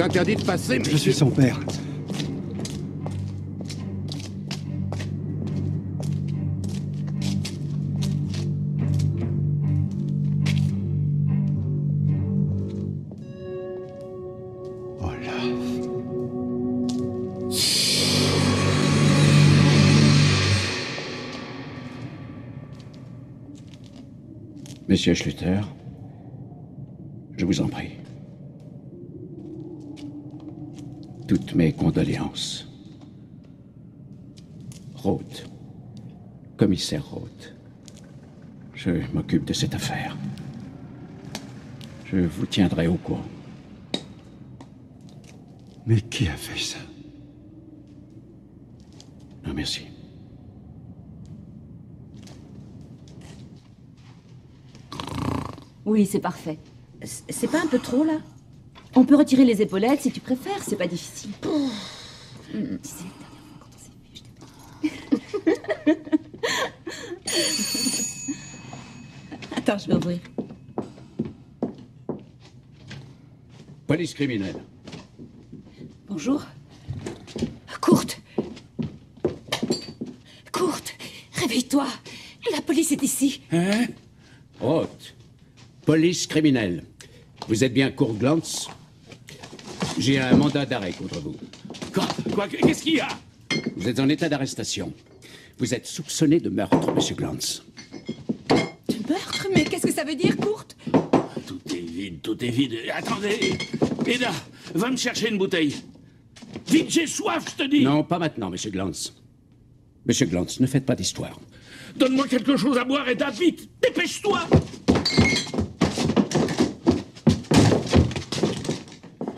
interdit de passer, mais... Je suis son père. Monsieur Schluter, je vous en prie. Toutes mes condoléances. Roth, commissaire Roth, je m'occupe de cette affaire. Je vous tiendrai au courant. Mais qui a fait ça? Non, merci. Oui, c'est parfait. C'est pas un peu trop, là? On peut retirer les épaulettes si tu préfères, c'est pas difficile. Tu sais, la dernière fois, quand on s'est vu, Attends, je vais ouvrir. Police criminelle. Bonjour. Kurt! Kurt! Réveille-toi! La police est ici! Hein? Roth. Police criminelle. Vous êtes bien Kurt Glantz? J'ai un mandat d'arrêt contre vous. Quoi? Qu'est-ce qu'il y a? Vous êtes en état d'arrestation. Vous êtes soupçonné de meurtre, monsieur Glantz. De meurtre? Mais qu'est-ce que ça veut dire, Kurt? Tout est vide, tout est vide. Attendez. Eda, va me chercher une bouteille. Vite, j'ai soif, je te dis. Non, pas maintenant, monsieur Glantz. Monsieur Glantz, ne faites pas d'histoire. Donne-moi quelque chose à boire, Eda, vite. Dépêche-toi.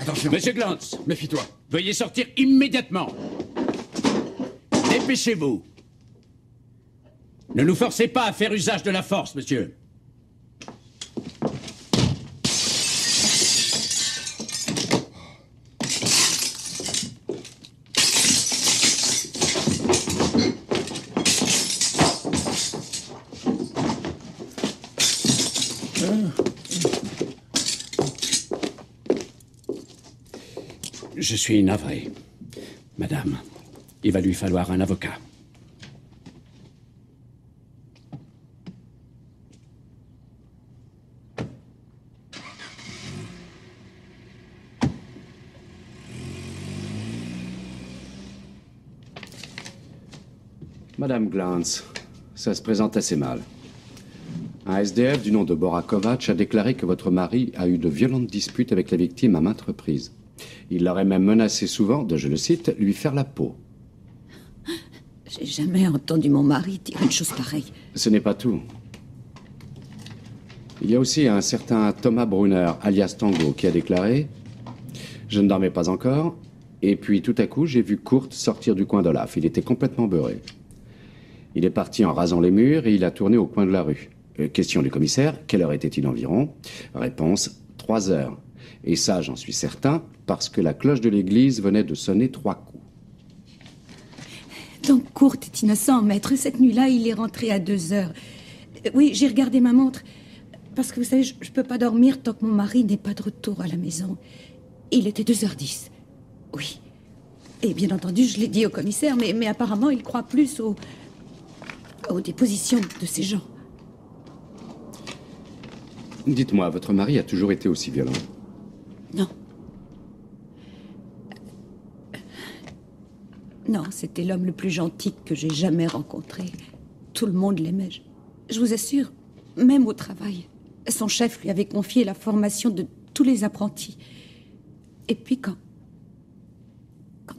Attention. Monsieur Glantz, Méfie-toi. veuillez sortir immédiatement. Dépêchez-vous. Ne nous forcez pas à faire usage de la force, monsieur. Je suis navré. Madame, il va lui falloir un avocat. Madame Glantz, ça se présente assez mal. Un SDF du nom de Bora Kovac a déclaré que votre mari a eu de violentes disputes avec la victime à maintes reprises. Il l'aurait même menacé souvent de, je le cite, lui faire la peau. J'ai jamais entendu mon mari dire une chose pareille. Ce n'est pas tout. Il y a aussi un certain Thomas Brunner, alias Tango, qui a déclaré « Je ne dormais pas encore, et puis tout à coup, j'ai vu Kurt sortir du coin d'Olaf. Il était complètement beurré. Il est parti en rasant les murs et il a tourné au coin de la rue. Question du commissaire, quelle heure était-il environ? Réponse, 3 heures. Et ça, j'en suis certain, parce que la cloche de l'église venait de sonner 3 coups. Donc Kurt est innocent, maître. Cette nuit-là, il est rentré à 2 heures. Oui, j'ai regardé ma montre. Parce que vous savez, je peux pas dormir tant que mon mari n'est pas de retour à la maison. Il était 2h10. Oui. Et bien entendu, je l'ai dit au commissaire, mais apparemment, il croit plus aux dépositions de ces gens. Dites-moi, votre mari a toujours été aussi violent? Non. Non, c'était l'homme le plus gentil que j'ai jamais rencontré. Tout le monde l'aimait. Je vous assure, même au travail. Son chef lui avait confié la formation de tous les apprentis. Et puis quand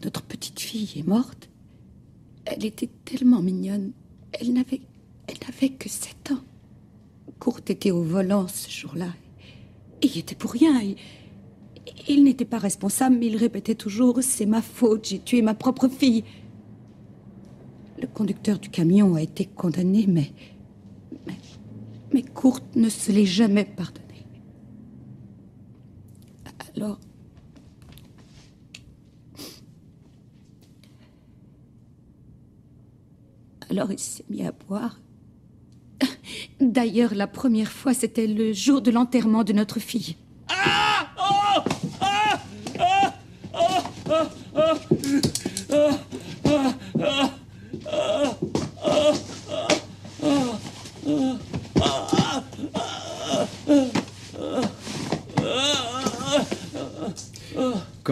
notre petite fille est morte, elle était tellement mignonne. Elle n'avait que 7 ans. Kurt était au volant ce jour-là. Il y était pour rien. Il n'était pas responsable, mais il répétait toujours « C'est ma faute, j'ai tué ma propre fille ». Le conducteur du camion a été condamné, mais Kurt ne se l'est jamais pardonné. Alors il s'est mis à boire. D'ailleurs, la première fois, c'était le jour de l'enterrement de notre fille. Ah! Oh! Ah! Ah!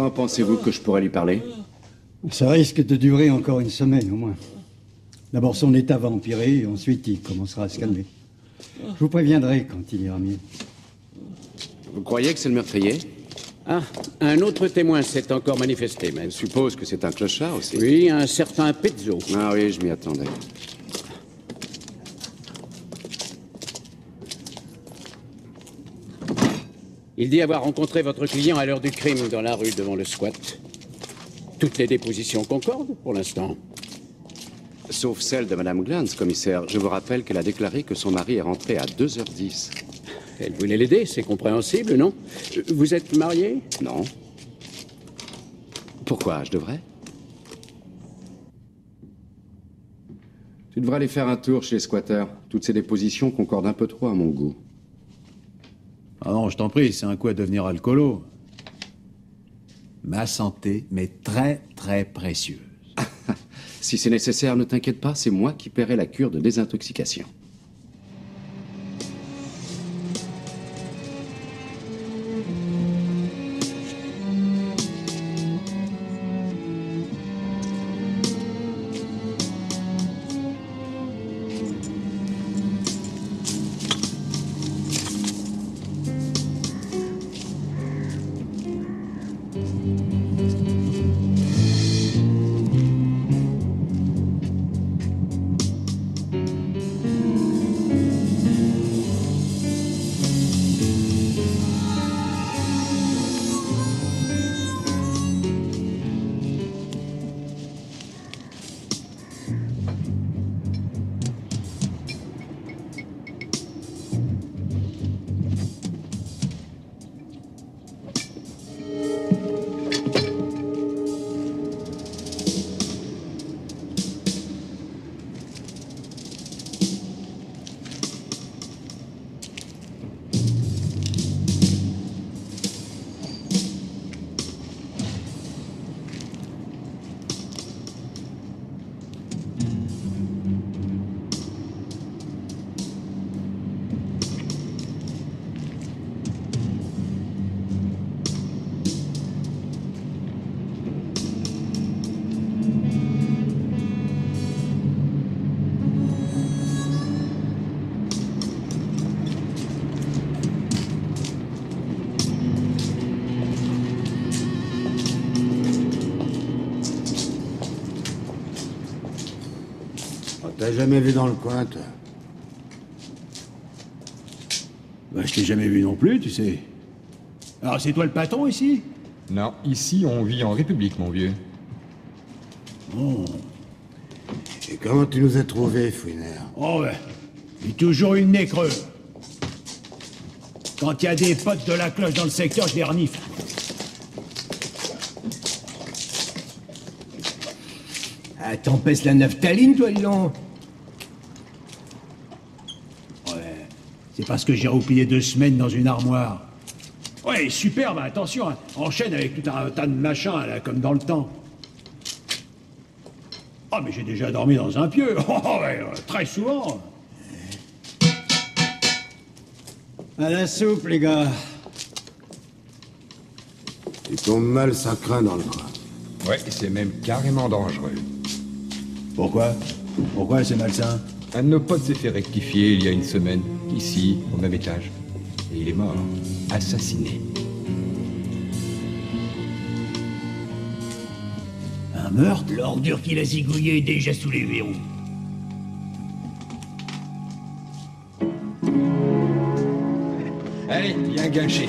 Quand pensez-vous que je pourrais lui parler? Ça risque de durer encore une semaine au moins. D'abord son état va empirer et ensuite il commencera à se calmer. Je vous préviendrai quand il ira mieux. Vous croyez que c'est le meurtrier? Ah, un autre témoin s'est encore manifesté, mais... Je suppose que c'est un clochard aussi. Oui, un certain Pezzo. Ah oui, je m'y attendais. Il dit avoir rencontré votre client à l'heure du crime dans la rue devant le squat. Toutes les dépositions concordent pour l'instant. Sauf celle de Madame Glantz, commissaire. Je vous rappelle qu'elle a déclaré que son mari est rentré à 2h10. Elle voulait l'aider, c'est compréhensible, non? Vous êtes marié? Non. Pourquoi? Je devrais? Tu devrais aller faire un tour chez les squatteurs. Toutes ces dépositions concordent un peu trop à mon goût. Ah non, je t'en prie, c'est un coup à devenir alcoolo. Ma santé m'est très, très précieuse. Si c'est nécessaire, ne t'inquiète pas, c'est moi qui paierai la cure de désintoxication. T'as jamais vu dans le coin, toi? Bah, je t'ai jamais vu non plus, tu sais. Alors, c'est toi le patron ici? Non, ici, on vit en République, mon vieux. Oh. Et comment tu nous as trouvés, Fouinard? Oh, ouais. J'ai toujours eu le nez creux. Quand il y a des potes de la cloche dans le secteur, je les renifle. Ah, t'empêches la naphtaline, toi, dis donc. Ouais. C'est parce que j'ai roupillé 2 semaines dans une armoire. Ouais, super, bah attention, hein. Enchaîne avec tout un tas de machins, là, comme dans le temps. Ah, mais j'ai déjà dormi dans un pieu. Oh, ouais, très souvent. À la soupe, les gars. Tu tombes mal, ça craint dans le coin. Ouais, c'est même carrément dangereux. Pourquoi? Pourquoi c'est malsain? Un de nos potes s'est fait rectifier il y a une semaine, ici, au même étage. Et il est mort, assassiné. Un meurtre? L'ordure qu'il a zigouillée est déjà sous les verrous. Allez, bien gâché.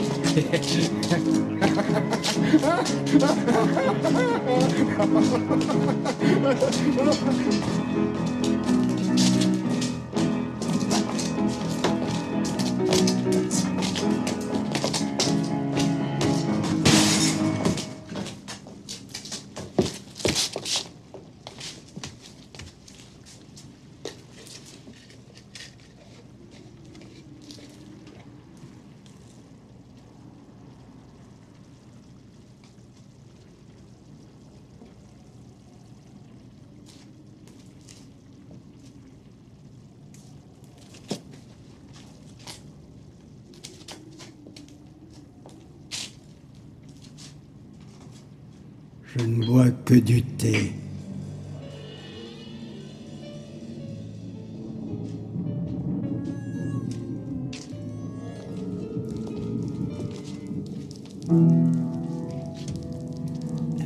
Je ne bois que du thé.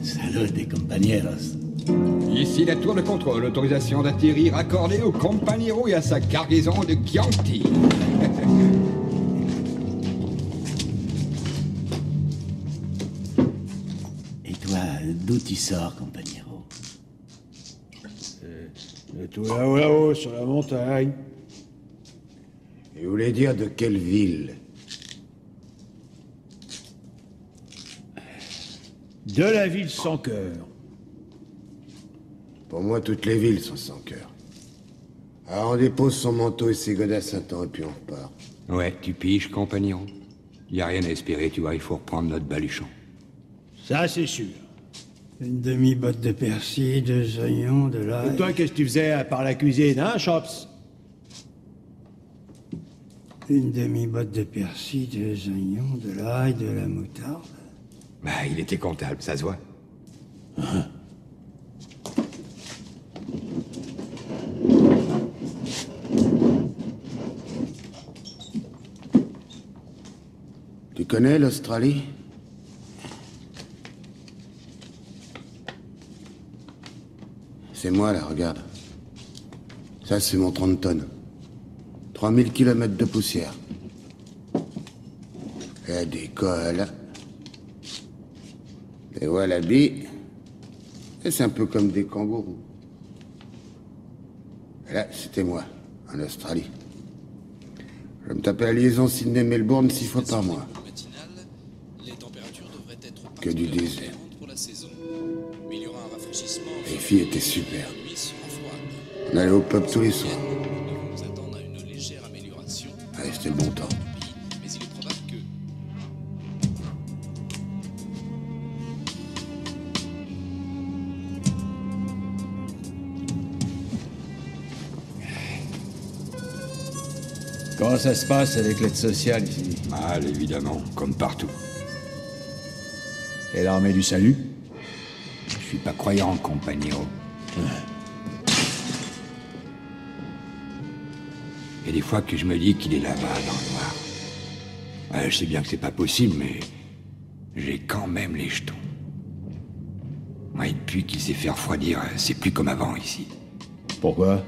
Salud, compañeros. Ici la tour de contrôle. Autorisation d'atterrir accordée au Compañero et à sa cargaison de Chianti. Et toi, d'où tu sors, compagnero? De tout là-haut, sur la montagne. Et vous voulez dire de quelle ville? De la ville sans cœur. Pour moi, toutes les villes sont sans cœur. Alors on dépose son manteau et ses godasses un temps, et puis on repart. Ouais, tu piges, compagnon. Y a rien à espérer, tu vois, il faut reprendre notre baluchon. Ça, c'est sûr. Une demi-botte de persil, 2 oignons, de Et l'ail. toi, qu'est-ce que tu faisais à part la cuisine, hein, Chops? Une demi-botte de persil, 2 oignons, de l'ail, de la moutarde. Bah, il était comptable, ça se voit. Tu connais l'Australie? C'est moi, là, regarde. Ça, c'est mon 30 tonnes. 3000 kilomètres de poussière. Elle décolle. Et voilà, et c'est un peu comme des kangourous. Et là, c'était moi, en Australie. Je me tapais la liaison Sydney-Melbourne 6 fois par mois. Que du désert. Les filles étaient super. On allait au pub tous les soirs. Ouais, c'était le bon temps. Comment ça se passe avec l'aide sociale ici? Mal, évidemment, comme partout. Et l'armée du salut? Je suis pas croyant, compagnon. Il y a des fois que je me dis qu'il est là-bas, dans le noir. Ouais, je sais bien que c'est pas possible, mais j'ai quand même les jetons. Ouais, depuis qu'il s'est fait refroidir, c'est plus comme avant ici. Pourquoi?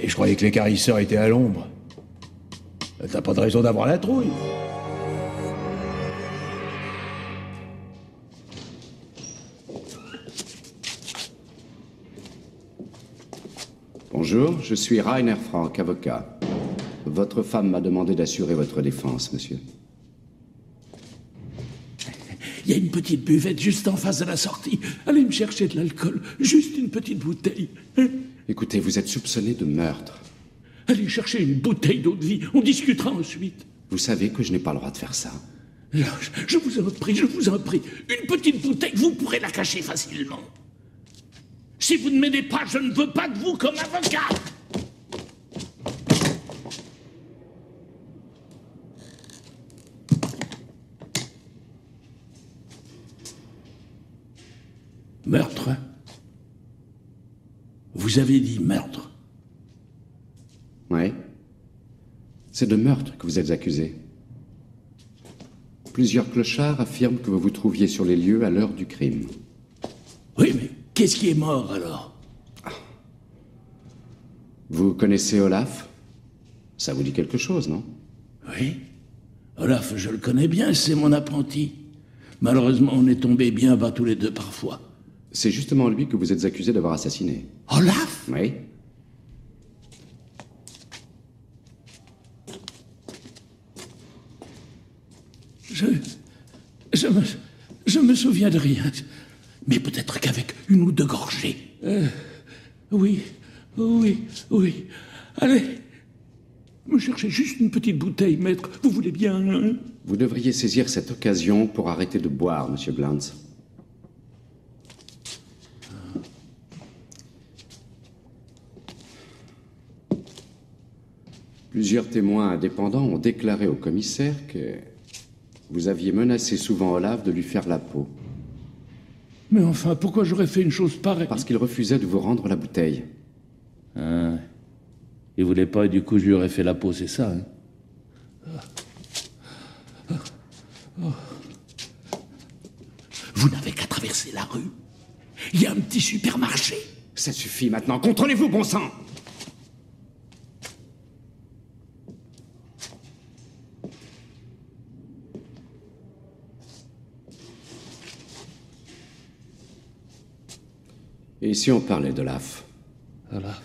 Et je croyais que les carisseurs étaient à l'ombre. T'as pas de raison d'avoir la trouille. Bonjour, je suis Rainer Frank, avocat. Votre femme m'a demandé d'assurer votre défense, monsieur. Il y a une petite buvette juste en face de la sortie. Allez me chercher de l'alcool. Juste une petite bouteille. Hein? Écoutez, vous êtes soupçonné de meurtre. Allez chercher une bouteille d'eau de vie. On discutera ensuite. Vous savez que je n'ai pas le droit de faire ça. Là, je vous en prie, je vous en prie. Une petite bouteille, vous pourrez la cacher facilement. Si vous ne m'aidez pas, je ne veux pas de vous comme avocat. Meurtre, hein? Vous avez dit meurtre. Oui. C'est de meurtre que vous êtes accusé. Plusieurs clochards affirment que vous vous trouviez sur les lieux à l'heure du crime. Oui, mais qu'est-ce qui est mort alors? Vous connaissez Olaf? Ça vous dit quelque chose, non? Oui. Olaf, je le connais bien, c'est mon apprenti. Malheureusement, on est tombés bien bas tous les deux parfois. C'est justement lui que vous êtes accusé d'avoir assassiné. Olaf? Oui. Je me souviens de rien. Mais peut-être qu'avec une ou deux gorgées. Oui. Allez. Me cherchez juste une petite bouteille, maître. Vous voulez bien, hein? Vous devriez saisir cette occasion pour arrêter de boire, monsieur Glantz. Plusieurs témoins indépendants ont déclaré au commissaire que vous aviez menacé souvent Olaf de lui faire la peau. Mais enfin, pourquoi j'aurais fait une chose pareille? Parce qu'il refusait de vous rendre la bouteille. Ah, il voulait pas et du coup je lui aurais fait la peau, c'est ça, hein? Vous n'avez qu'à traverser la rue. Il y a un petit supermarché. Ça suffit maintenant. Contrôlez-vous, bon sang! Et si on parlait de l'AF? Voilà.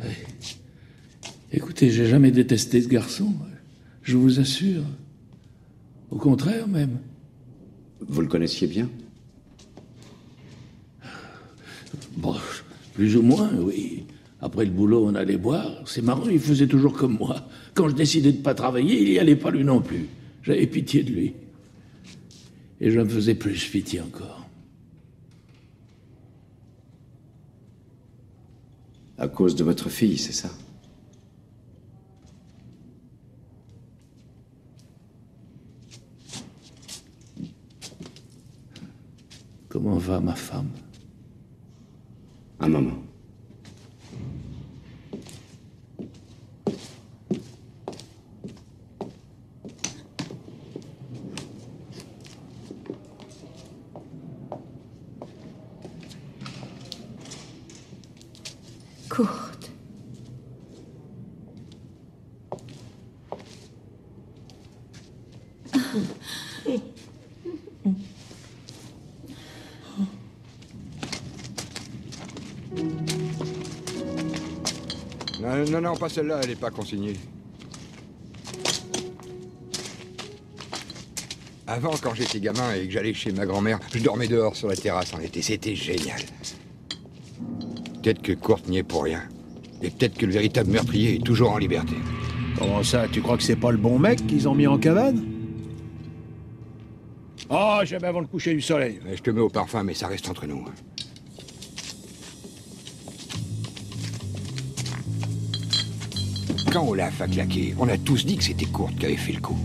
Ouais. Écoutez, j'ai jamais détesté ce garçon. Je vous assure. Au contraire, même. Vous le connaissiez bien? Bon, plus ou moins, oui. Après le boulot, on allait boire. C'est marrant, il faisait toujours comme moi. Quand je décidais de pas travailler, il y allait pas lui non plus. J'avais pitié de lui. Et je me faisais plus pitié encore. À cause de votre fille, c'est ça? Comment va ma femme? Un moment. Kurt. Non, pas celle-là, elle n'est pas consignée. Avant, quand j'étais gamin et que j'allais chez ma grand-mère, je dormais dehors sur la terrasse en été. C'était génial. Peut-être que Kurt n'y est pour rien. Et peut-être que le véritable meurtrier est toujours en liberté. Comment ça, tu crois que c'est pas le bon mec qu'ils ont mis en cabane? Oh, jamais avant le coucher du soleil. Je te mets au parfum, mais ça reste entre nous. Quand Olaf a claqué, on a tous dit que c'était Kurt qui avait fait le coup.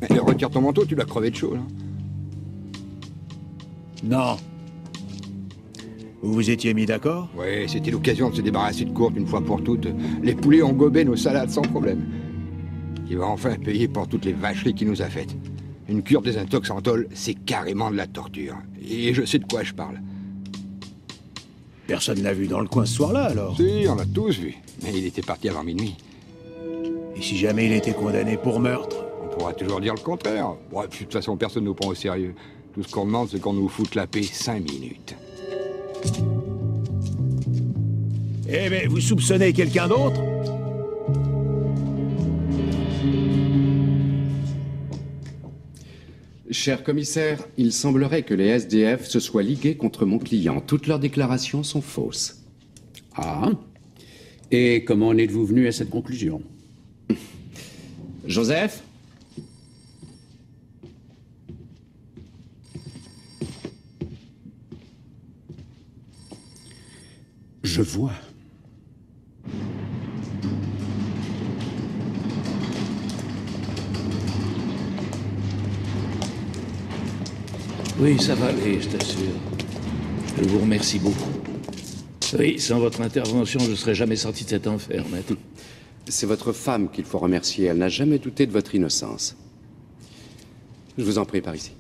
Mais retire ton manteau, tu l'as crevé de chaud, là. Non. Vous vous étiez mis d'accord? Ouais, c'était l'occasion de se débarrasser de Kurt une fois pour toutes. Les poulets ont gobé nos salades sans problème. Il va enfin payer pour toutes les vacheries qu'il nous a faites. Une cure désintoxantole, c'est carrément de la torture. Et je sais de quoi je parle. Personne l'a vu dans le coin ce soir-là, alors? Si, on l'a tous vu. Mais il était parti avant minuit. Et si jamais il était condamné pour meurtre? On pourra toujours dire le contraire. Bon, de toute façon, personne ne nous prend au sérieux. Tout ce qu'on demande, c'est qu'on nous foute la paix 5 minutes. Eh ben, vous soupçonnez quelqu'un d'autre? Cher commissaire, il semblerait que les SDF se soient ligués contre mon client. Toutes leurs déclarations sont fausses. Ah. Et comment en êtes-vous venu à cette conclusion? Joseph? Je vois. Oui, ça va aller, je t'assure. Je vous remercie beaucoup. Oui, sans votre intervention, je ne serais jamais sorti de cet enfer, maître. C'est votre femme qu'il faut remercier. Elle n'a jamais douté de votre innocence. Je vous en prie, par ici.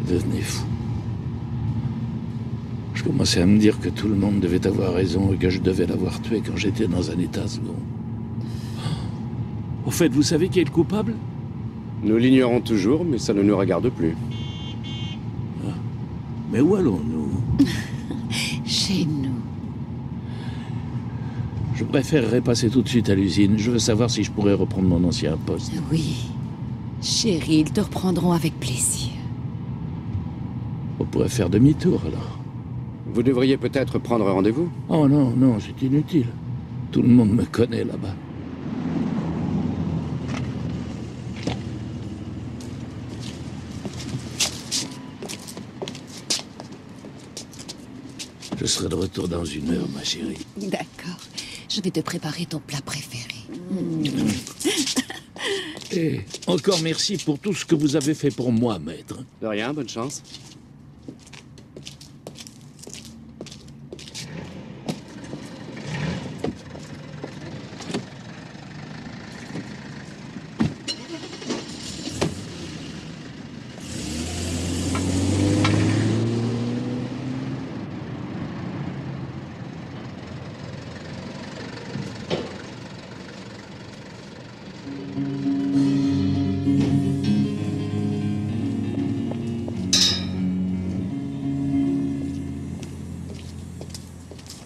Devenez fou. Je commençais à me dire que tout le monde devait avoir raison et que je devais l'avoir tué quand j'étais dans un état second. Au fait, vous savez qui est le coupable? Nous l'ignorons toujours, mais ça ne nous regarde plus. Ah. Mais où allons-nous? Chez nous. Je préférerais passer tout de suite à l'usine. Je veux savoir si je pourrais reprendre mon ancien poste. Oui. Chérie, ils te reprendront avec plaisir. On pourrait faire demi-tour, alors. Vous devriez peut-être prendre rendez-vous? Oh non, non, c'est inutile. Tout le monde me connaît là-bas. Je serai de retour dans 1 heure, ma chérie. D'accord. Je vais te préparer ton plat préféré. Et encore merci pour tout ce que vous avez fait pour moi, maître. De rien, bonne chance.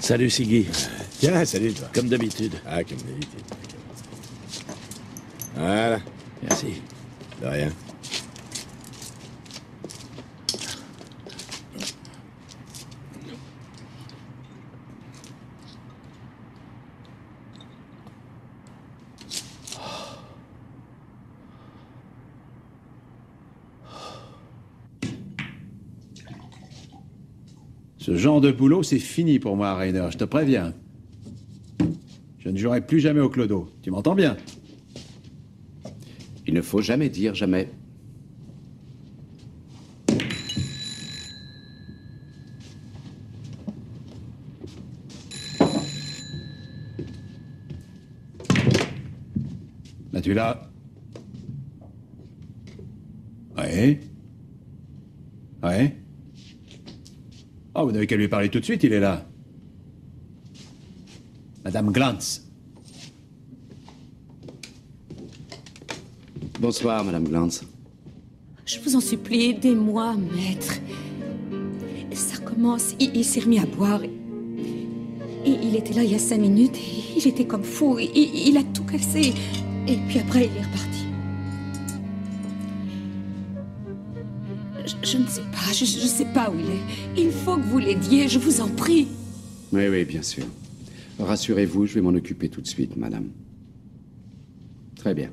Salut, Siggy. Tiens, salut, toi. Comme d'habitude. Ah, comme d'habitude. Voilà. Merci. De rien. Ce genre de boulot, c'est fini pour moi, Rainer, je te préviens. Je ne jouerai plus jamais au clodo. Tu m'entends bien? Il ne faut jamais dire jamais. Là, tu l'as. Ouais. Ouais. Oh, vous n'avez qu'à lui parler tout de suite, il est là. Madame Glantz. Bonsoir, Madame Glantz. Je vous en supplie, aidez-moi, maître. Ça commence. Il s'est remis à boire. Et il était là il y a 5 minutes. Et il était comme fou. Il a tout cassé. Et puis après, il est reparti. Je ne sais pas. Je ne sais pas où il est. Il faut que vous l'aidiez, je vous en prie. Oui, oui, bien sûr. Rassurez-vous, je vais m'en occuper tout de suite, madame. Très bien.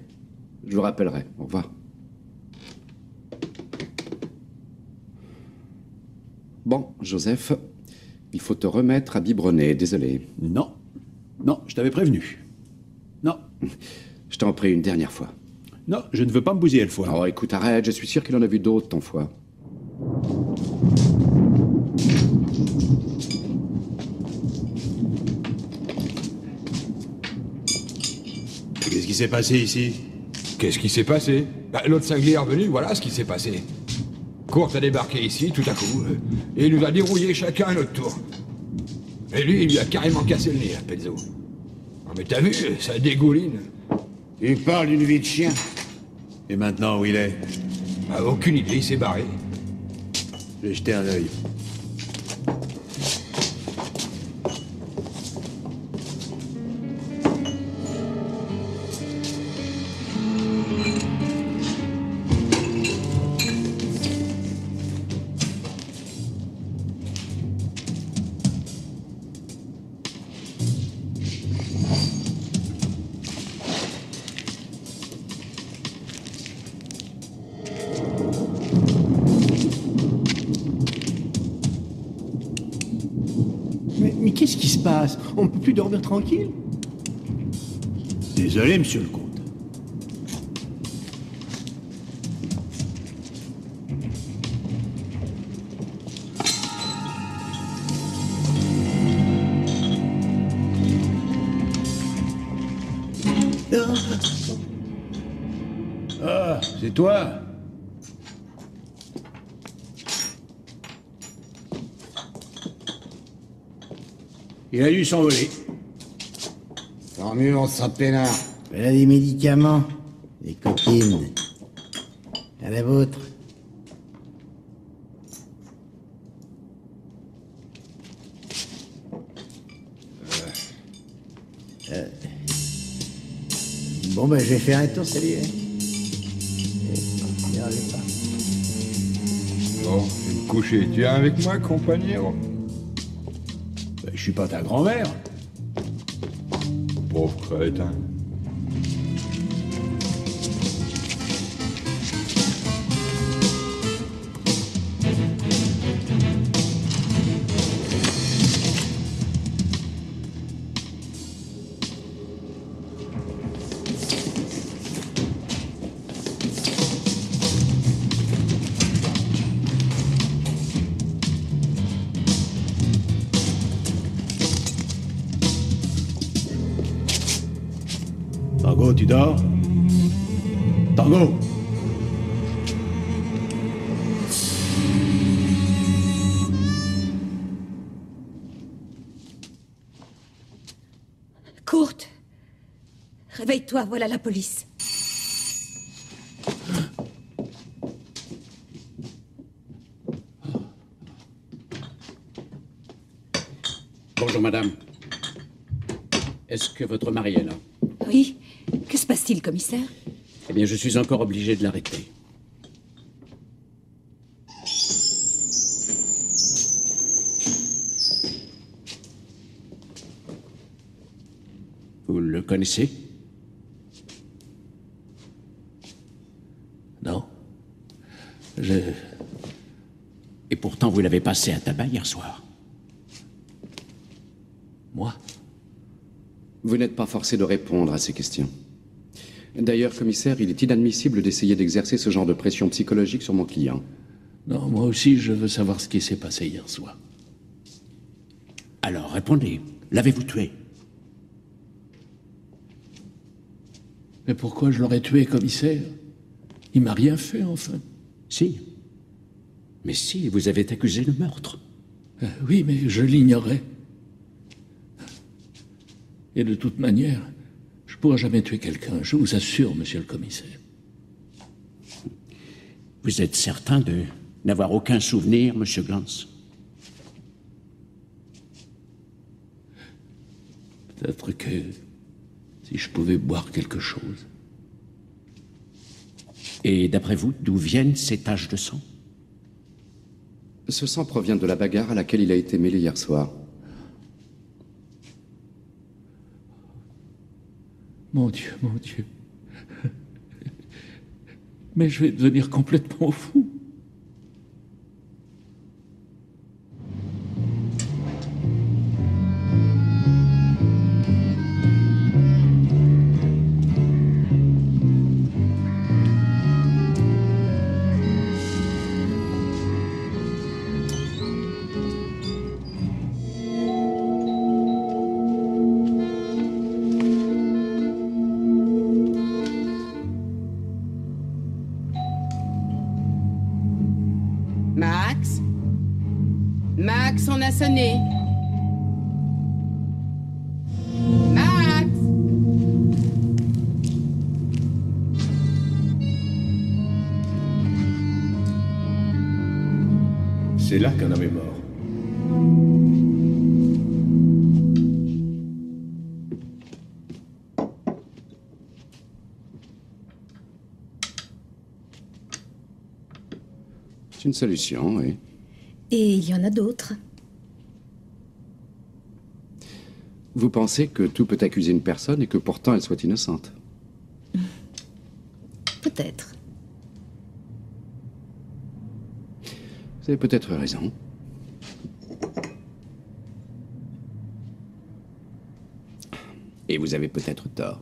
Je vous rappellerai. Au revoir. Bon, Joseph, il faut te remettre à biberonner, désolé. Non. Non, je t'avais prévenu. Non. Je t'en prie une dernière fois. Non, je ne veux pas me bousiller le foie. Oh, écoute, arrête, je suis sûr qu'il en a vu d'autres, ton foie. Qu'est-ce qui s'est passé ici? Qu'est-ce qui s'est passé? L'autre cinglé est revenu, voilà ce qui s'est passé. Kurt a débarqué ici, tout à coup, et il nous a dérouillé chacun à notre tour. Et lui, il lui a carrément cassé le nez, à Pezzo. Oh, mais t'as vu, ça dégouline. Il parle d'une vie de chien. Et maintenant, où il est? Aucune idée, il s'est barré. Je vais jeter un œil. Mais qu'est-ce qui se passe? On ne peut plus dormir tranquille? Désolé, monsieur le comte. Ah, c'est toi? Il a dû s'envoler. Tant mieux, on sera peinard. Elle a des médicaments, des copines. À la vôtre. Bon, ben, je vais faire un tour, salut. Bon, je vais me coucher. Tu viens avec moi, compagnon? Je suis pas ta grand-mère. Pauvre crétin. tu dors? Tango! Kurt! Réveille-toi, voilà la police. Bonjour, madame. Est-ce que votre mari est là? Oui. Que se passe-t-il, commissaire? Eh bien, je suis encore obligé de l'arrêter. Vous le connaissez? Non. Et pourtant, vous l'avez passé à tabac hier soir. Moi? Vous n'êtes pas forcé de répondre à ces questions. D'ailleurs, commissaire, il est inadmissible d'essayer d'exercer ce genre de pression psychologique sur mon client. Non, moi aussi, je veux savoir ce qui s'est passé hier soir. Alors, répondez. L'avez-vous tué? Mais pourquoi je l'aurais tué, commissaire? Il m'a rien fait, enfin. Si. Mais si, vous avez accusé de meurtre. Oui, mais je l'ignorais. Et de toute manière, je ne pourrai jamais tuer quelqu'un, je vous assure, monsieur le commissaire. Vous êtes certain de n'avoir aucun souvenir, monsieur Glantz? Peut-être que si je pouvais boire quelque chose. Et d'après vous, d'où viennent ces taches de sang? Ce sang provient de la bagarre à laquelle il a été mêlé hier soir. Mon Dieu, mon Dieu. Mais je vais devenir complètement fou. Max? Max, on a sonné. Max? C'est là qu'un homme est mort. C'est une solution, oui. Et il y en a d'autres. Vous pensez que tout peut accuser une personne et que pourtant elle soit innocente? Peut-être. Vous avez peut-être raison. Et vous avez peut-être tort.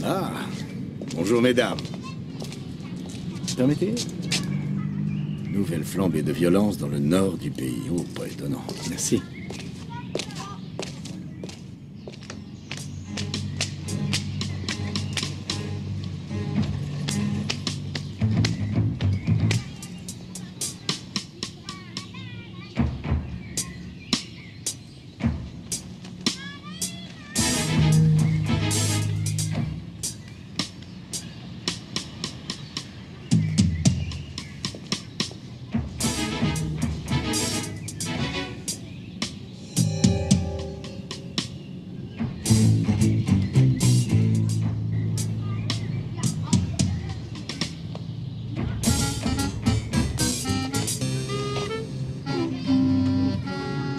Ah, bonjour mesdames. Permettez? Nouvelle flambée de violence dans le nord du pays. Oh, pas étonnant. Merci.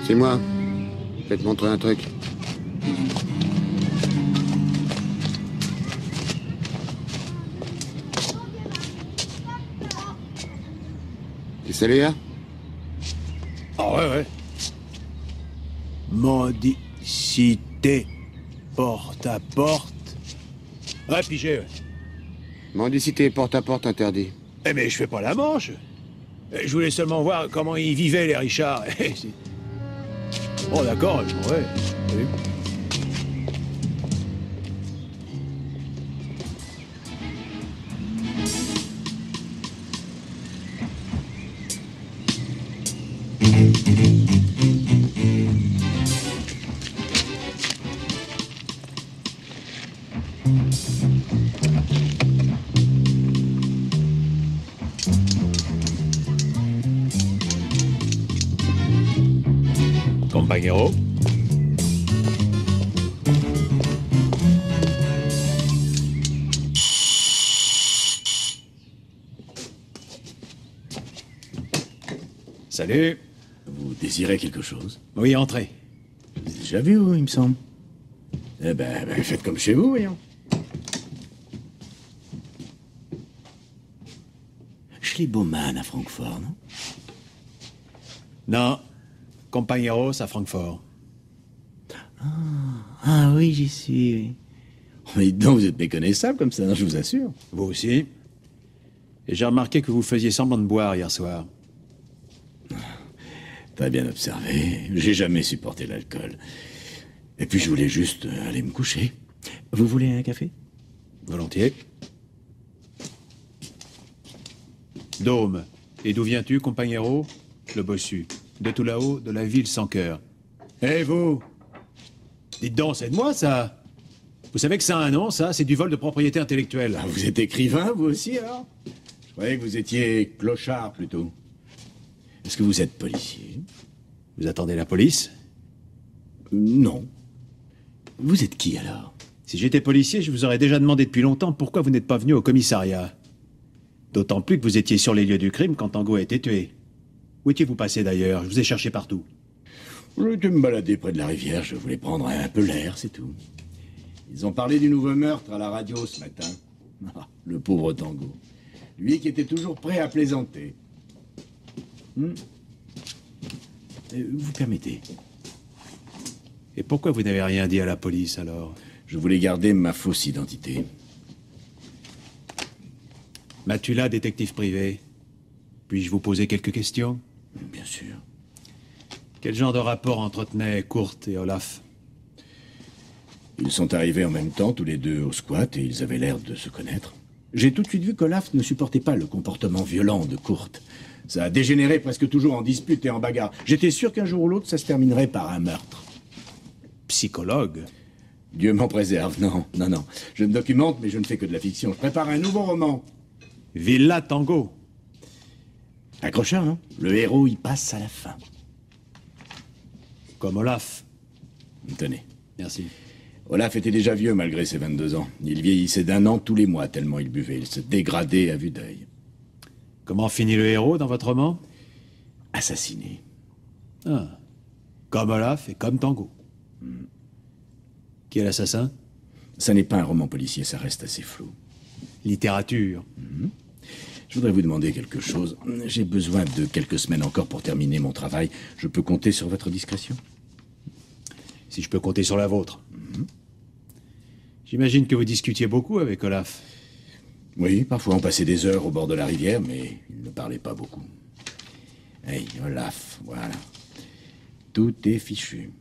C'est moi. Je vais te montrer un truc. Tu sais lire? Ah ouais. Mendicité porte à porte. Ouais, pigé, ouais. Mendicité porte à porte interdit. Eh mais je fais pas la manche. Je voulais seulement voir comment ils vivaient, les Richards. Oh d'accord, ouais. Oui. Compagnero. Salut. Vous désirez quelque chose? Oui, entrez. Je vous ai déjà vu, il me semble. Eh ben, faites comme chez vous, voyons. Schlieberman à Francfort, non? Non. Compañeros à Francfort. Ah oui, j'y suis, oui. Oh, mais donc, vous êtes méconnaissable comme ça, non, je vous assure. Vous aussi. Et j'ai remarqué que vous faisiez semblant de boire hier soir. T'as bien observé. J'ai jamais supporté l'alcool. Et puis je voulais juste aller me coucher. Vous voulez un café? Volontiers. Dôme. Et d'où viens-tu, compagnero? Le bossu. De tout là-haut, de la ville sans cœur. Eh vous! Dites donc, c'est de moi, ça? Vous savez que ça a un nom, ça? C'est du vol de propriété intellectuelle. Ah, vous êtes écrivain, vous aussi, alors? Je croyais que vous étiez clochard, plutôt. Est-ce que vous êtes policier? Vous attendez la police? Non. Vous êtes qui, alors? Si j'étais policier, je vous aurais déjà demandé depuis longtemps pourquoi vous n'êtes pas venu au commissariat. D'autant plus que vous étiez sur les lieux du crime quand Tango a été tué. Où étiez-vous passé, d'ailleurs? Je vous ai cherché partout. J'ai été me balader près de la rivière, je voulais prendre un peu l'air, c'est tout. Ils ont parlé du nouveau meurtre à la radio ce matin. Ah, le pauvre Tango. Lui qui était toujours prêt à plaisanter. Vous permettez? Et pourquoi vous n'avez rien dit à la police, alors? Je voulais garder ma fausse identité. Matula, détective privé. Puis-je vous poser quelques questions? Bien sûr. Quel genre de rapport entretenaient Kurt et Olaf? Ils sont arrivés en même temps, tous les deux, au squat, et ils avaient l'air de se connaître. J'ai tout de suite vu qu'Olaf ne supportait pas le comportement violent de Kurt. Ça a dégénéré presque toujours en dispute et en bagarre. J'étais sûr qu'un jour ou l'autre, ça se terminerait par un meurtre. Psychologue? Dieu m'en préserve, non. Je me documente, mais je ne fais que de la fiction. Je prépare un nouveau roman. Villa Tango. Accrocheur, non? Le héros, il passe à la fin. Comme Olaf. Tenez. Merci. Olaf était déjà vieux malgré ses 22 ans. Il vieillissait d'1 an tous les mois tellement il buvait. Il se dégradait à vue d'œil. Comment finit le héros dans votre roman? Assassiné. Ah. Comme Olaf et comme Tango. Qui est l'assassin? Ça n'est pas un roman policier, ça reste assez flou. Littérature. Je voudrais vous demander quelque chose. J'ai besoin de quelques semaines encore pour terminer mon travail. Je peux compter sur votre discrétion? Si je peux compter sur la vôtre. J'imagine que vous discutiez beaucoup avec Olaf. Oui, parfois on passait des heures au bord de la rivière, mais il ne parlait pas beaucoup. Hey, Olaf, voilà. Tout est fichu.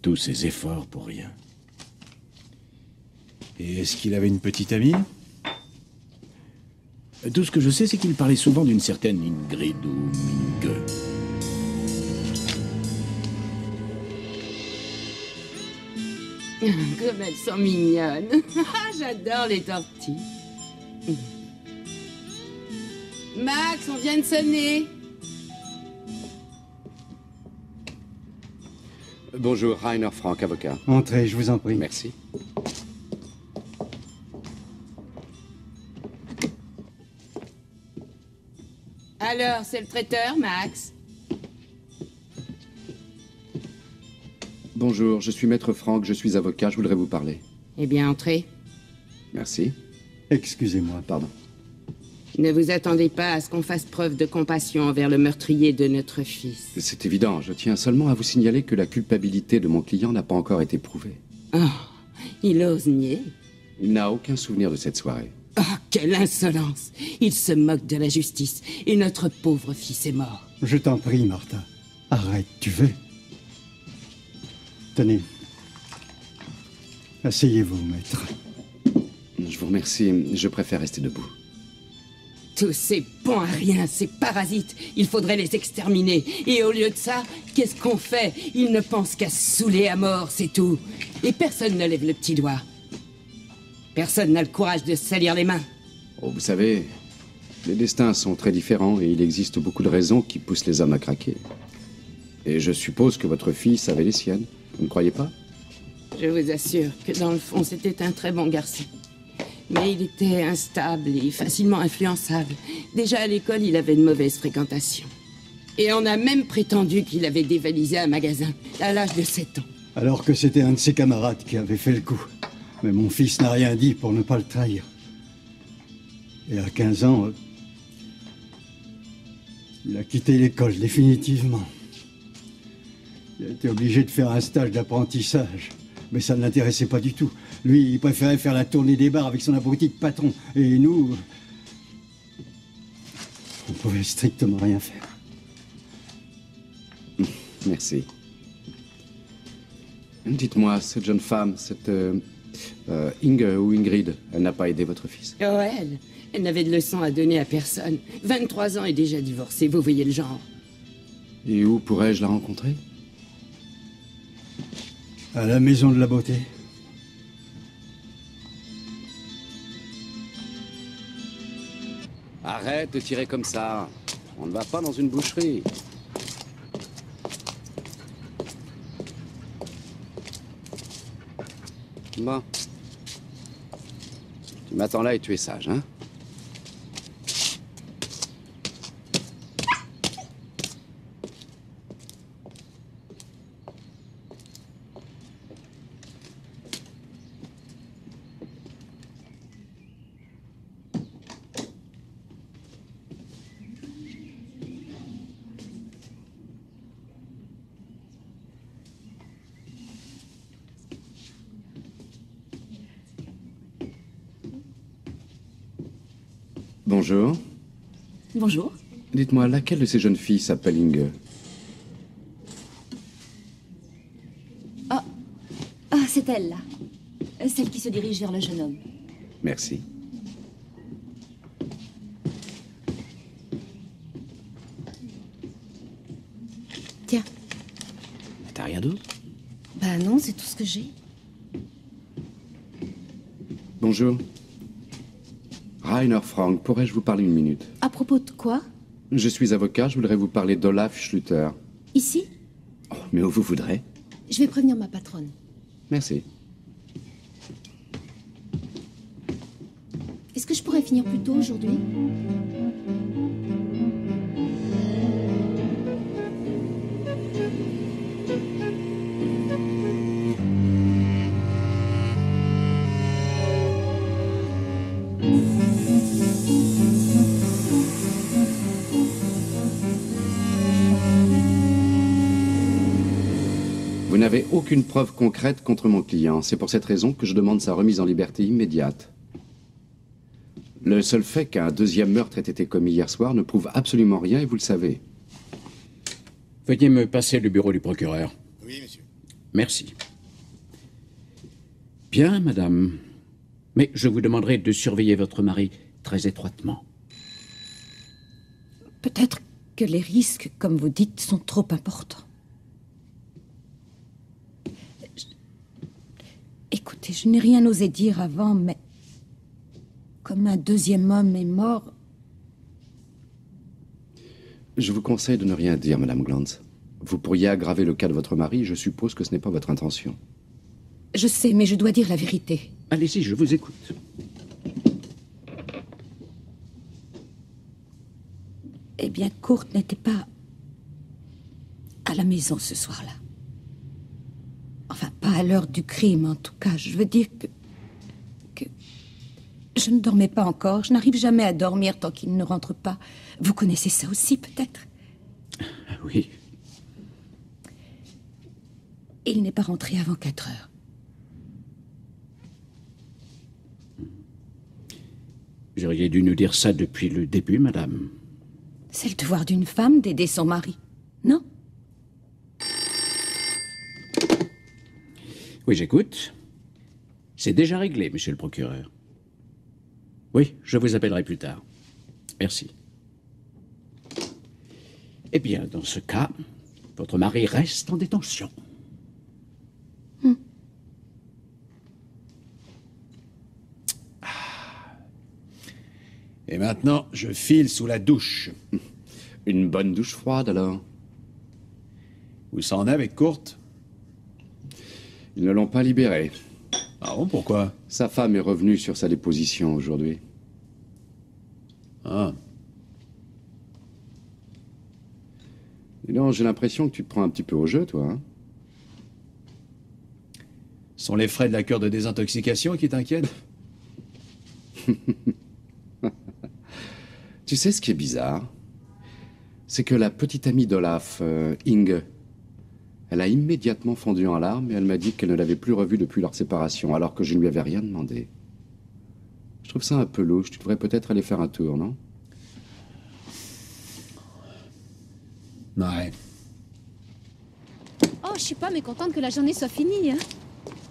Tous ces efforts pour rien. Et est-ce qu'il avait une petite amie? Tout ce que je sais, c'est qu'il parlait souvent d'une certaine Ingrid ou Mingue. Comme elles sont mignonnes. J'adore les tortilles. Max, on vient de sonner. Bonjour, Rainer Frank, avocat. Entrez, je vous en prie. Merci. Alors, c'est le traiteur, Max? Bonjour, je suis maître Frank, je suis avocat, je voudrais vous parler. Eh bien, entrez. Merci. Excusez-moi. Pardon. Ne vous attendez pas à ce qu'on fasse preuve de compassion envers le meurtrier de notre fils. C'est évident, je tiens seulement à vous signaler que la culpabilité de mon client n'a pas encore été prouvée. Oh, il ose nier. Il n'a aucun souvenir de cette soirée. Oh, quelle insolence! Il se moque de la justice, et notre pauvre fils est mort. Je t'en prie, Martha. Arrête, tu veux? Tenez. Asseyez-vous, maître. Je vous remercie, je préfère rester debout. Tous ces bons à rien, ces parasites, il faudrait les exterminer. Et au lieu de ça, qu'est-ce qu'on fait? Ils ne pensent qu'à se saouler à mort, c'est tout. Et personne ne lève le petit doigt. Personne n'a le courage de se salir les mains. Oh, vous savez, les destins sont très différents et il existe beaucoup de raisons qui poussent les hommes à craquer. Et je suppose que votre fils avait les siennes, vous ne croyez pas? Je vous assure que dans le fond, c'était un très bon garçon. Mais il était instable et facilement influençable. Déjà à l'école, il avait de mauvaises fréquentations. Et on a même prétendu qu'il avait dévalisé un magasin, à l'âge de 7 ans. Alors que c'était un de ses camarades qui avait fait le coup. Mais mon fils n'a rien dit pour ne pas le trahir. Et à 15 ans, il a quitté l'école définitivement. Il a été obligé de faire un stage d'apprentissage. Mais ça ne l'intéressait pas du tout. Lui, il préférait faire la tournée des bars avec son abruti de patron. Et nous, on pouvait strictement rien faire. Merci. Dites-moi, cette jeune femme, cette Inge ou Ingrid, elle n'a pas aidé votre fils? Oh, elle n'avait de leçons à donner à personne. 23 ans et déjà divorcée, vous voyez le genre. Et où pourrais-je la rencontrer? À la Maison de la Beauté. Arrête de tirer comme ça. On ne va pas dans une boucherie. Bon. Tu m'attends là et tu es sage, hein? Bonjour. Bonjour. Dites-moi, laquelle de ces jeunes filles s'appelle Inge? Ah, c'est elle, là. Celle qui se dirige vers le jeune homme. Merci. Tiens. T'as rien d'autre? Bah non, c'est tout ce que j'ai. Bonjour. Rainer Frank, pourrais-je vous parler une minute? À propos de quoi? Je suis avocat, je voudrais vous parler d'Olaf Schluter. Ici? Oh, mais où vous voudrez? Je vais prévenir ma patronne. Merci. Est-ce que je pourrais finir plus tôt aujourd'hui? Vous n'avez aucune preuve concrète contre mon client. C'est pour cette raison que je demande sa remise en liberté immédiate. Le seul fait qu'un deuxième meurtre ait été commis hier soir ne prouve absolument rien et vous le savez. Veuillez me passer le bureau du procureur. Oui, monsieur. Merci. Bien, madame. Mais je vous demanderai de surveiller votre mari très étroitement. Peut-être que les risques, comme vous dites, sont trop importants. Écoutez, je n'ai rien osé dire avant, mais comme un deuxième homme est mort... Je vous conseille de ne rien dire, Madame Glantz. Vous pourriez aggraver le cas de votre mari, et je suppose que ce n'est pas votre intention. Je sais, mais je dois dire la vérité. Allez-y, je vous écoute. Eh bien, Kurt n'était pas à la maison ce soir-là. Enfin, pas à l'heure du crime, en tout cas. Je veux dire que je ne dormais pas encore. Je n'arrive jamais à dormir tant qu'il ne rentre pas. Vous connaissez ça aussi, peut-être? Oui. Il n'est pas rentré avant 4 heures. J'aurais dû nous dire ça depuis le début, madame. C'est le devoir d'une femme d'aider son mari, non? Oui, j'écoute. C'est déjà réglé, monsieur le procureur. Oui, je vous appellerai plus tard. Merci. Eh bien, dans ce cas, votre mari reste en détention. Et maintenant, je file sous la douche. Une bonne douche froide, alors? Où ça en est avec Kurt? Ils ne l'ont pas libéré. Ah bon, pourquoi? Sa femme est revenue sur sa déposition aujourd'hui. Ah. Dis donc, j'ai l'impression que tu te prends un petit peu au jeu, toi, hein? Ce sont les frais de la cure de désintoxication qui t'inquiètent? Tu sais ce qui est bizarre? C'est que la petite amie d'Olaf, Inge, elle a immédiatement fondu en larmes et elle m'a dit qu'elle ne l'avait plus revu depuis leur séparation, alors que je ne lui avais rien demandé. Je trouve ça un peu louche. Tu devrais peut-être aller faire un tour, non? Ouais. Oh, je suis pas mécontente que la journée soit finie, hein.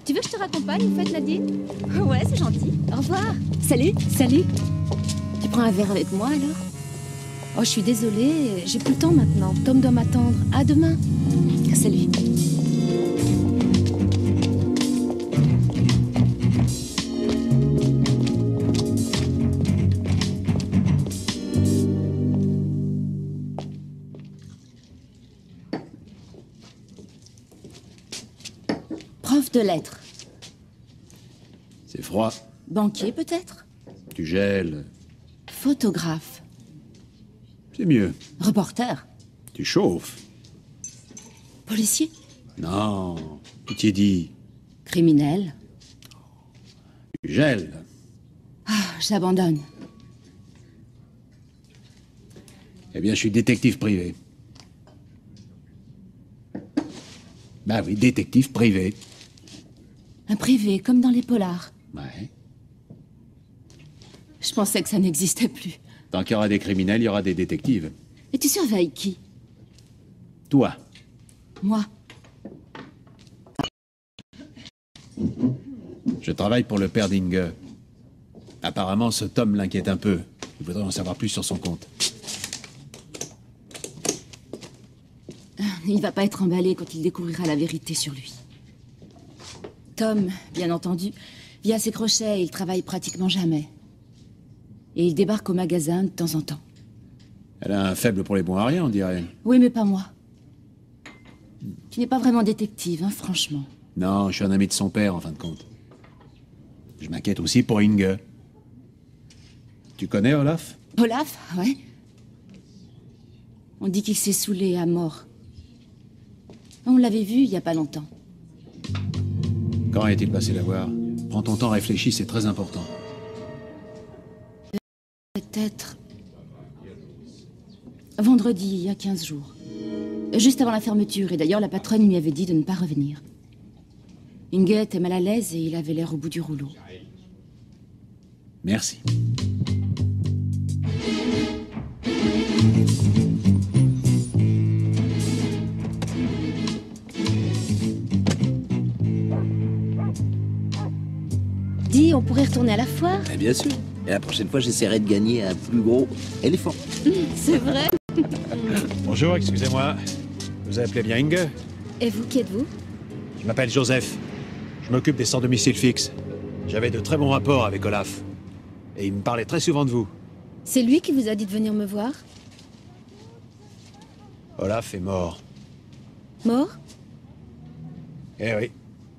Tu veux que je te raccompagne, en fait, Nadine? Ouais, c'est gentil. Au revoir. Salut. Salut. Tu prends un verre avec moi, alors? Oh, je suis désolée, j'ai plus le temps maintenant. Tom doit m'attendre. À demain. Salut. Prof de lettres. C'est froid. Banquier, peut-être? Tu gèles. Photographe. C'est mieux. Reporter. Tu chauffes. Policier. Non, tu t'y dit. Criminel. Tu gèles. Ah, j'abandonne. Eh bien, je suis détective privé. Bah oui, détective privé. Un privé, comme dans les polars. Ouais. Je pensais que ça n'existait plus. Tant qu'il y aura des criminels, il y aura des détectives. Et tu surveilles qui? Toi. Moi. Je travaille pour le père d'Inge. Apparemment, ce Tom l'inquiète un peu. Il voudrait en savoir plus sur son compte. Il va pas être emballé quand il découvrira la vérité sur lui. Tom, bien entendu, via ses crochets, il travaille pratiquement jamais. Et il débarque au magasin de temps en temps. Elle a un faible pour les bons à rien, on dirait. Oui, mais pas moi. Tu n'es pas vraiment détective, hein, franchement. Non, je suis un ami de son père, en fin de compte. Je m'inquiète aussi pour Inge. Tu connais Olaf? Olaf, ouais. On dit qu'il s'est saoulé à mort. On l'avait vu il y a pas longtemps. Quand est-il passé la voir? Prends ton temps, réfléchis, c'est très important. Peut-être... vendredi, il y a 15 jours. Juste avant la fermeture, et d'ailleurs la patronne lui avait dit de ne pas revenir. Inge était mal à l'aise et il avait l'air au bout du rouleau. Merci. Dis, on pourrait retourner à la foire? Bien sûr. Et la prochaine fois, j'essaierai de gagner un plus gros éléphant. C'est vrai. Bonjour, excusez-moi. Vous appelez bien Inge? Et vous, qui êtes-vous? Je m'appelle Joseph. Je m'occupe des sans-domicile fixe. J'avais de très bons rapports avec Olaf. Et il me parlait très souvent de vous. C'est lui qui vous a dit de venir me voir? Olaf est mort. Mort? Eh oui.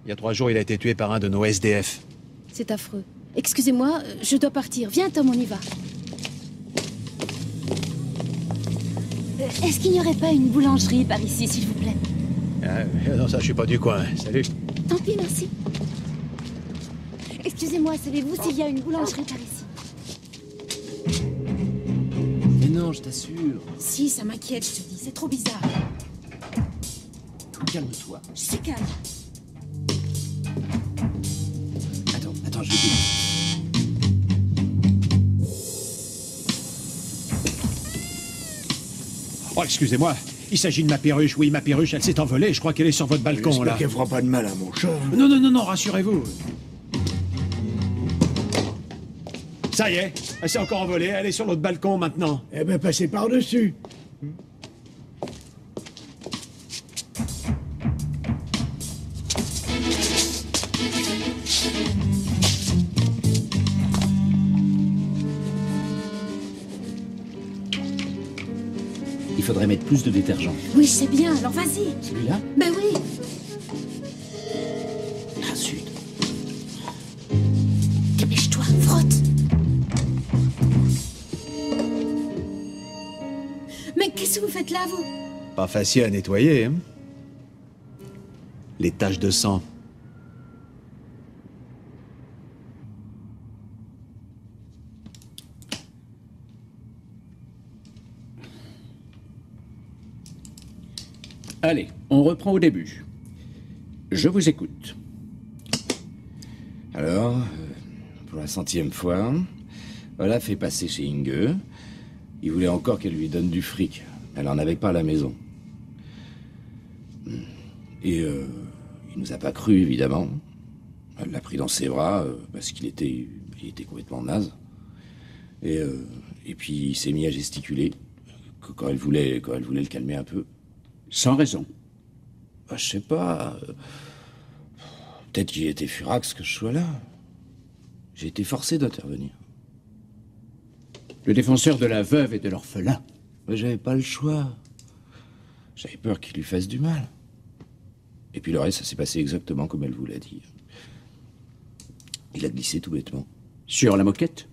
Il y a 3 jours, il a été tué par un de nos SDF. C'est affreux. Excusez-moi, je dois partir. Viens, Tom, on y va. Est-ce qu'il n'y aurait pas une boulangerie par ici, s'il vous plaît? Non, ça, je suis pas du coin. Salut. Tant pis, merci. Excusez-moi, savez-vous s'il y a une boulangerie par ici? Mais non, je t'assure. Si, ça m'inquiète, je te dis. C'est trop bizarre. Calme-toi. Je suis calme. Attends, je vais... Oh, excusez-moi. Il s'agit de ma perruche. Oui, ma perruche, elle s'est envolée. Je crois qu'elle est sur votre balcon, J'espère là. qu'elle fera pas de mal à mon chat. Non, rassurez-vous. Ça y est, elle s'est encore envolée. Elle est sur l'autre balcon, maintenant. Eh ben, passez par-dessus. Il faudrait mettre plus de détergent. Oui, je sais bien, alors vas-y. Celui-là? Ben oui. Ah, zut. Dépêche-toi, frotte. Mais qu'est-ce que vous faites là, vous? Pas facile à nettoyer, hein. Les taches de sang. Allez, on reprend au début. Je vous écoute. Alors, pour la 100e fois, Olaf est passé chez Inge. Il voulait encore qu'elle lui donne du fric. Elle en avait pas à la maison. Et il nous a pas cru, évidemment. Elle l'a pris dans ses bras parce qu'il était complètement naze. Et puis il s'est mis à gesticuler quand elle voulait le calmer un peu. Sans raison. Bah, je sais pas. Peut-être qu'il était furax que je sois là. J'ai été forcé d'intervenir. Le défenseur de la veuve et de l'orphelin. Mais j'avais pas le choix. J'avais peur qu'il lui fasse du mal. Et puis le reste, ça s'est passé exactement comme elle vous l'a dit. Il a glissé tout bêtement. Sur la moquette?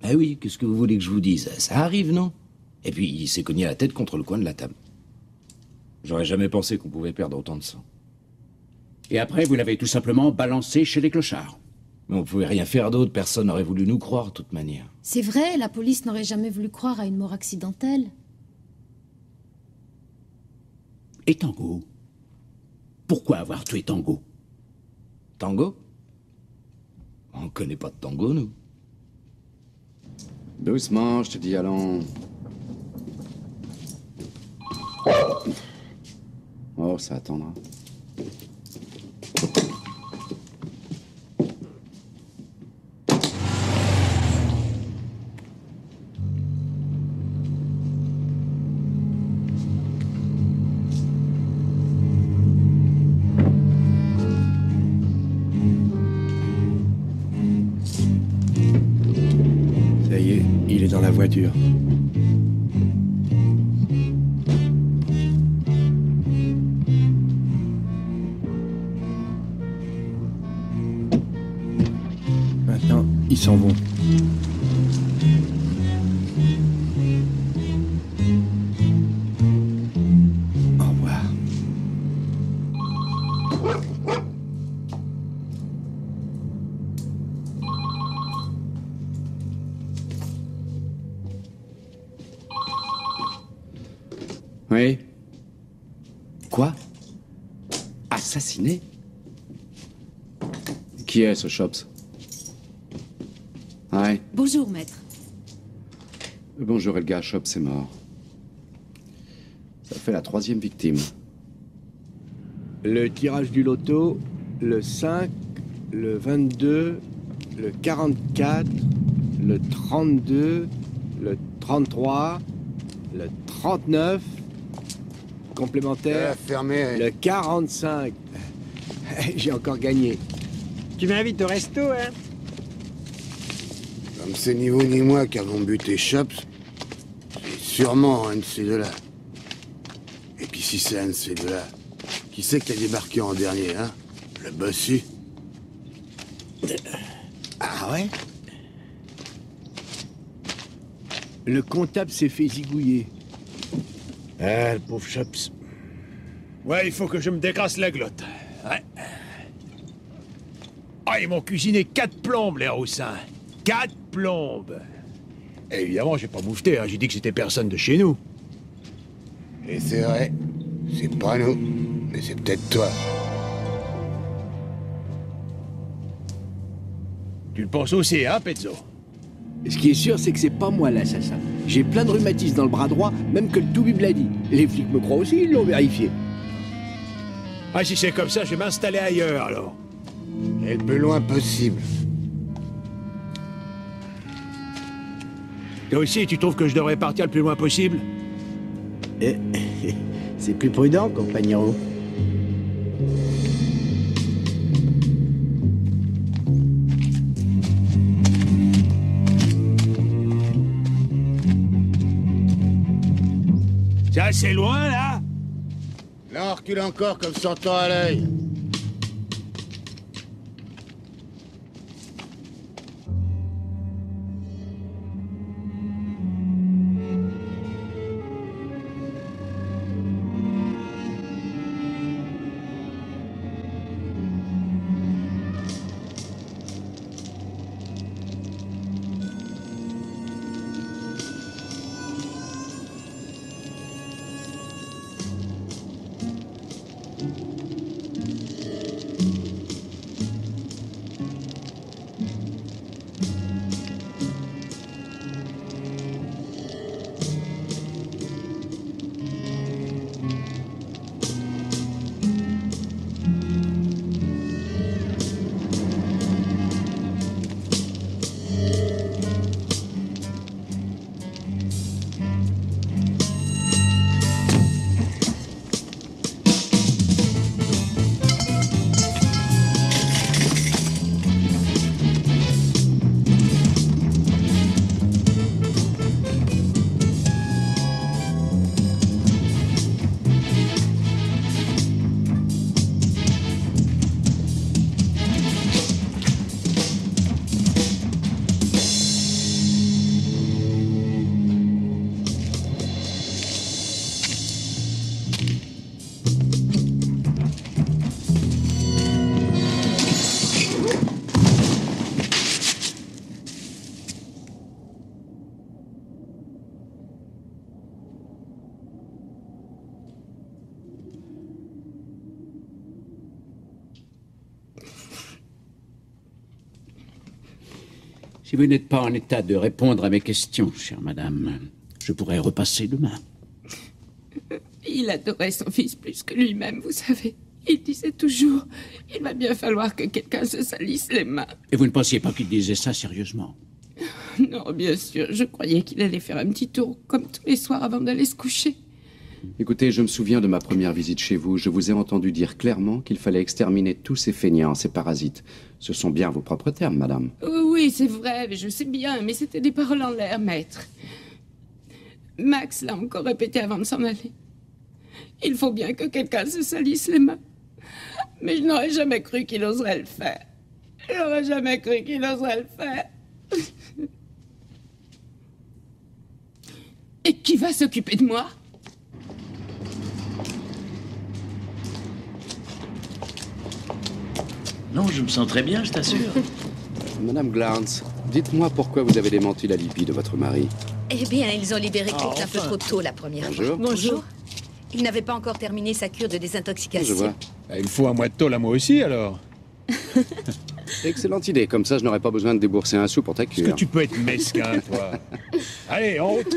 Ah oui, qu'est-ce que vous voulez que je vous dise? Ça arrive, non? Et puis il s'est cogné la tête contre le coin de la table. J'aurais jamais pensé qu'on pouvait perdre autant de sang. Et après, vous l'avez tout simplement balancé chez les clochards. Mais on pouvait rien faire d'autre, personne n'aurait voulu nous croire, de toute manière. C'est vrai, la police n'aurait jamais voulu croire à une mort accidentelle. Et Tango? Pourquoi avoir tué Tango? Tango? On connaît pas de tango, nous. Doucement, je te dis, allons. Oh, ça attendra. Ça y est, il est dans la voiture. Maintenant, ils s'en vont. Au revoir. Oui. assassiné? Qui est ce Chops? Ouais. Bonjour, maître. Bonjour, Elga. Chops est mort. Ça fait la 3e victime. Le tirage du loto, le 5, le 22, le 44, le 32, le 33, le 39, complémentaire, fermé. Le 45. J'ai encore gagné. Tu m'invites au resto, hein? Comme c'est ni vous ni moi qui avons buté Chops, c'est sûrement un de ces deux-là. Et puis si c'est un de ces deux-là, qui c'est qui a débarqué en dernier, hein? Le bossu? Ah ouais? Le comptable s'est fait zigouiller. Ah, le pauvre Chops. Ouais, il faut que je me dégrasse la glotte. Ouais. Ah, ils m'ont cuisiné 4 plombes, les Roussins. 4 plombes. Et évidemment, j'ai pas moufté, hein. J'ai dit que c'était personne de chez nous. Et c'est vrai, c'est pas nous, mais c'est peut-être toi. Tu le penses aussi, hein, Pezzo? Ce qui est sûr, c'est que c'est pas moi l'assassin. J'ai plein de rhumatisme dans le bras droit, même que le toubib l'a dit. Les flics me croient aussi, ils l'ont vérifié. Ah, si c'est comme ça, je vais m'installer ailleurs, alors. Et le plus loin possible. Toi aussi, tu trouves que je devrais partir le plus loin possible? C'est plus prudent, compagnon. C'est assez loin, là? Là, on recule encore comme sortant à l'œil. Si vous n'êtes pas en état de répondre à mes questions, chère madame, je pourrais repasser demain. Il adorait son fils plus que lui-même, vous savez. Il disait toujours, il va bien falloir que quelqu'un se salisse les mains. Et vous ne pensiez pas qu'il disait ça sérieusement? Non, bien sûr, je croyais qu'il allait faire un petit tour, comme tous les soirs avant d'aller se coucher. Écoutez, je me souviens de ma première visite chez vous. Je vous ai entendu dire clairement qu'il fallait exterminer tous ces feignants, ces parasites. Ce sont bien vos propres termes, madame. Oui, c'est vrai, je sais bien, mais c'était des paroles en l'air, maître. Max l'a encore répété avant de s'en aller. Il faut bien que quelqu'un se salisse les mains. Mais je n'aurais jamais cru qu'il oserait le faire. Je n'aurais jamais cru qu'il oserait le faire. Et qui va s'occuper de moi? Non, je me sens très bien, je t'assure. Madame Glantz, dites-moi pourquoi vous avez démenti l'alibi de votre mari. Eh bien, ils ont libéré Kurt un peu trop tôt la première fois. Bonjour. Bonjour. Il n'avait pas encore terminé sa cure de désintoxication. Je vois. Bah, il faut un mois de tôle à moi aussi, alors. Excellente idée. Comme ça, je n'aurais pas besoin de débourser un sou pour ta cure. Est-ce que tu peux être mesquin, toi? Allez, en route.